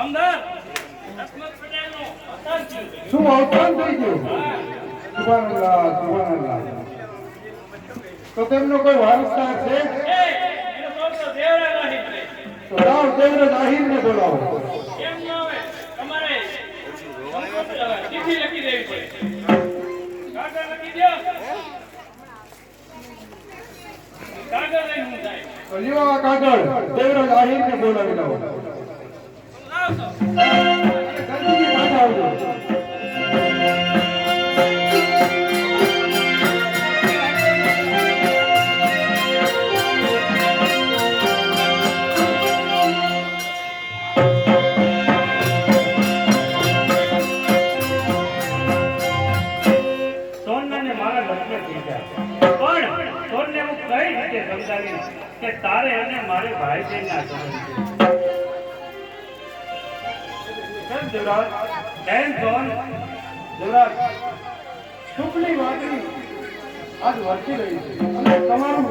કામદાર લક્ષ્મણ પટેલનો અવતાર થયું છે. શું અવતાર થઈ ગયું? સુભાનઅલ્લાહ સુભાનઅલ્લાહ. તો તેમનો કોઈ વારસદાર છે? એનો છોકરો દેવરાજ આહિર છે. તો લાવ દેવરાજ આહિરને બોલાવો. કેમ ન આવે? તમારે ચિઠ્ઠી લખી દેવી છે. કાગળ લખી દો. કાગળ લઈને હું જાય. તો લ્યો આ કાગળ દેવરાજ આહિરને બોલાવી લાવો. લાવજો. જલ્દી પાછા આવજો. કે તારે અને મારે ભાઈ બહેન ના કેમ દેવરાજ? બેન સોન દેવરાજ, શુભની વાતની આજ વર્તી રહી છે અને તમારું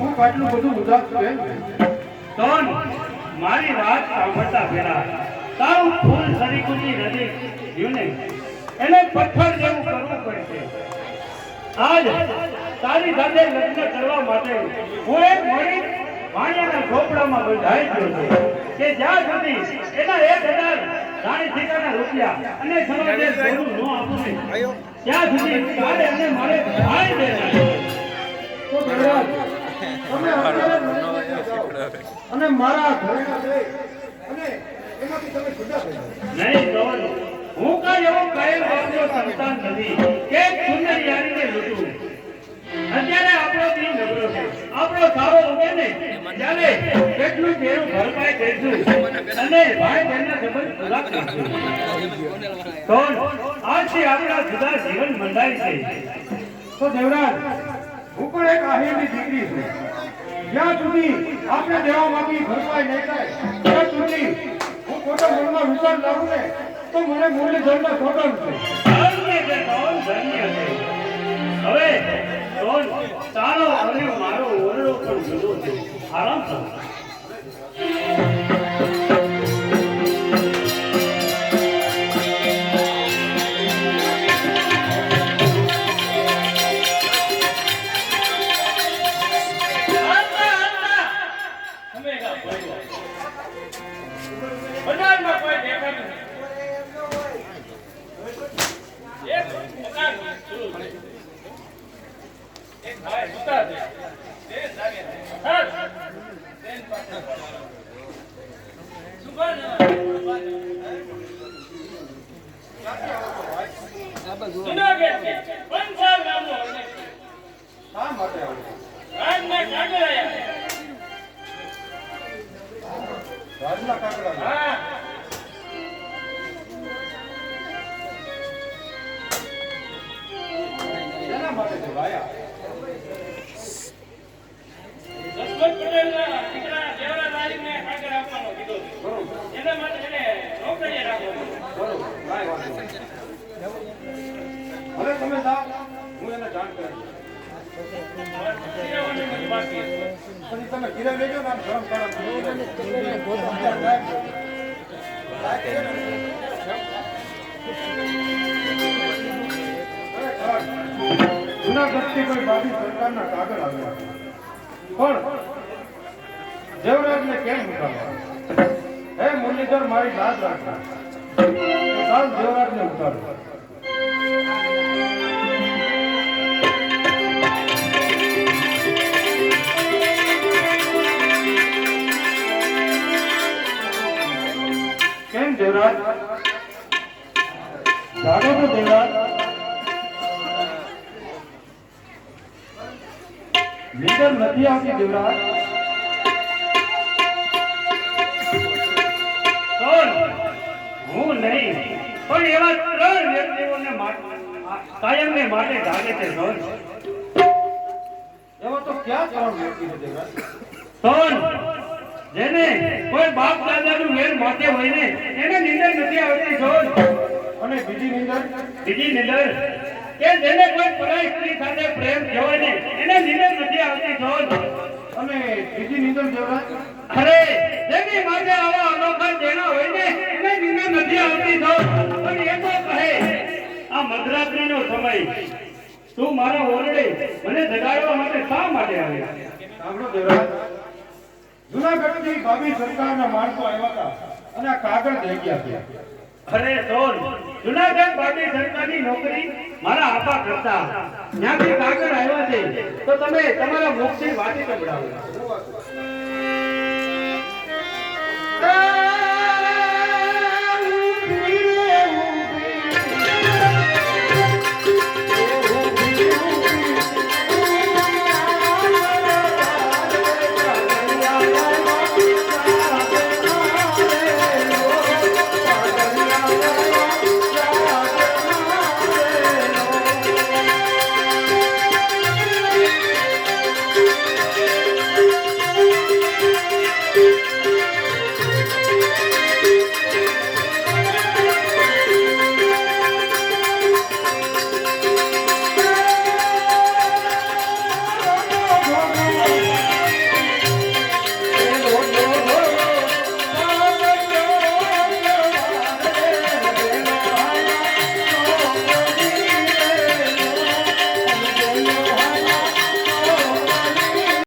મુખ આટલું બધું ઉદાસ છે. સોન મારી વાત સાંભળતા પહેલા તારું ફૂલ સરીકુની નજીક રહ્યું ને એને પથ્થર જેવું કરવું પડશે. આજ તારી સાથે લગ્ન કરવા માટે હું એક મળી વાણિયાના ઝોપડામાં બંધાઈ ગયો છું કે જ્યાં સુધી એના 1000 રાણી સીતાના રૂપિયા અને સમાજે જરૂર ન આપું ને ત્યાં સુધી તારે અને મારે ભાઈ દેના. તો દેવરાજ, તમે અત્યારે લગ્ન જાઓ અને મારા ઘરેણા લઈ અને એમાંથી તમે જુદા થઈ જાઓ. નહીં સોન, હું કાંઈ એવો કાયલ બાપનો સંતાન નથી કે સુંદર યારીને લૂંટું. અત્યારે આપણો દિન નબળો છે. આપણો સારો ઉગે ને ત્યારે કેટલું તેરું ભરપાઈ કરીશું અને ભાઈ બહેનના સંબંધ પૂરા કરીશું. સોન, આજથી આપણા જુદા જીવન બંધાય છે. તો દેવરાજ, હું પણ એક આહિરની દીકરી છું. જ્યાં સુધી આપણે દેવામાંથી ભરપાઈ નહીં થાય ત્યાં સુધી હું ખોટા મનમાં વિચાર લાવું ને તો મને મુરલીધરના ખોટમ છે. ધન્ય છે સોન, ધન્ય છે. હવે સોન, તારો અને મારો ઓરડો પણ જુદો છે. આરામ કરો. બજારમાં કોઈ દેખાતું નથી. એક મકાન શરૂ છે. એક ભાઈ સુતા છે. તે જાગે છે. સર, બેન પાસે જુનાગઢ છે. પંચાલ નામનો હરણે છે. શા માટે આવું? રાજના કાગળ આયા. રાજના કાગડા? હા. શેના માટે છે ભાયા? લક્ષ્મણ પટેલના દીકરા દેવરાજ આહિરને કાગળ આપવાનો કીધો છે. બરોબર એના માટે એને નોકરીએ રાખવાનો. બરોબર, કાંઈ વાંધો નહીં. હવે તમે જાઓ, હું એને જાણ કરીશ. શિરાવાની બધી બાકી છે. પછી તમે ઘીરે લેજો ને આમ ગરમ ગરમ જૂનાગઢથી કોઈ બાબી સરકારના કાગળ આવ્યા પણ દેવરાજને કેમ ઉતારવા? હે મુરલીધર, મારી લાજ રાખવા. ચાલ દેવરાજને ઉતારો. કેમ દેવરાજ? જાગો તો દેવરાજ. નીંદર નથી આવતી દેવરાજ? સોન, હું નહીં પણ એવા 3 વ્યક્તિઓને કાયમને માટે જાગે છે. સોન, એવો તો ક્યાં 3 વ્યક્તિ છે દેવરાજ? સોન, જેને કોઈ બાપ દાદાનું મેલ માથે હોય ને એને નીંદર નથી આવતી. સોન, અને બીજી નીંદર? બીજી નીંદર કે જેને કોઈ પરાઈ સ્ત્રી સાથે પ્રેમ થયો હોય ને એને નીંદર નથી આવતી. સોન, અને બીજી નીંદર દેવરાજ અરે જેની માથે આવા અનોખા જેના હોય ને એને નિંદર નથી આવતી તો પણ એ તો કહે આ મધરાત્રિનો સમય તું મારા ઓરડે મને જગાડવા માટે શા માટે આવ્યા? સાંભળો દેવરાજ, જૂનાગઢથી ભાભી સરકારના માણસો આવ્યા હતા અને આ કાગળ દઈ ગયા છે. અરે સોન, જુનાગઢ બાબી સરકારની નોકરી મારા આપા કરતા ત્યાંથી કાગળ આવ્યા છે તો તમે તમારા મુખથી વાતી સંભળાવો.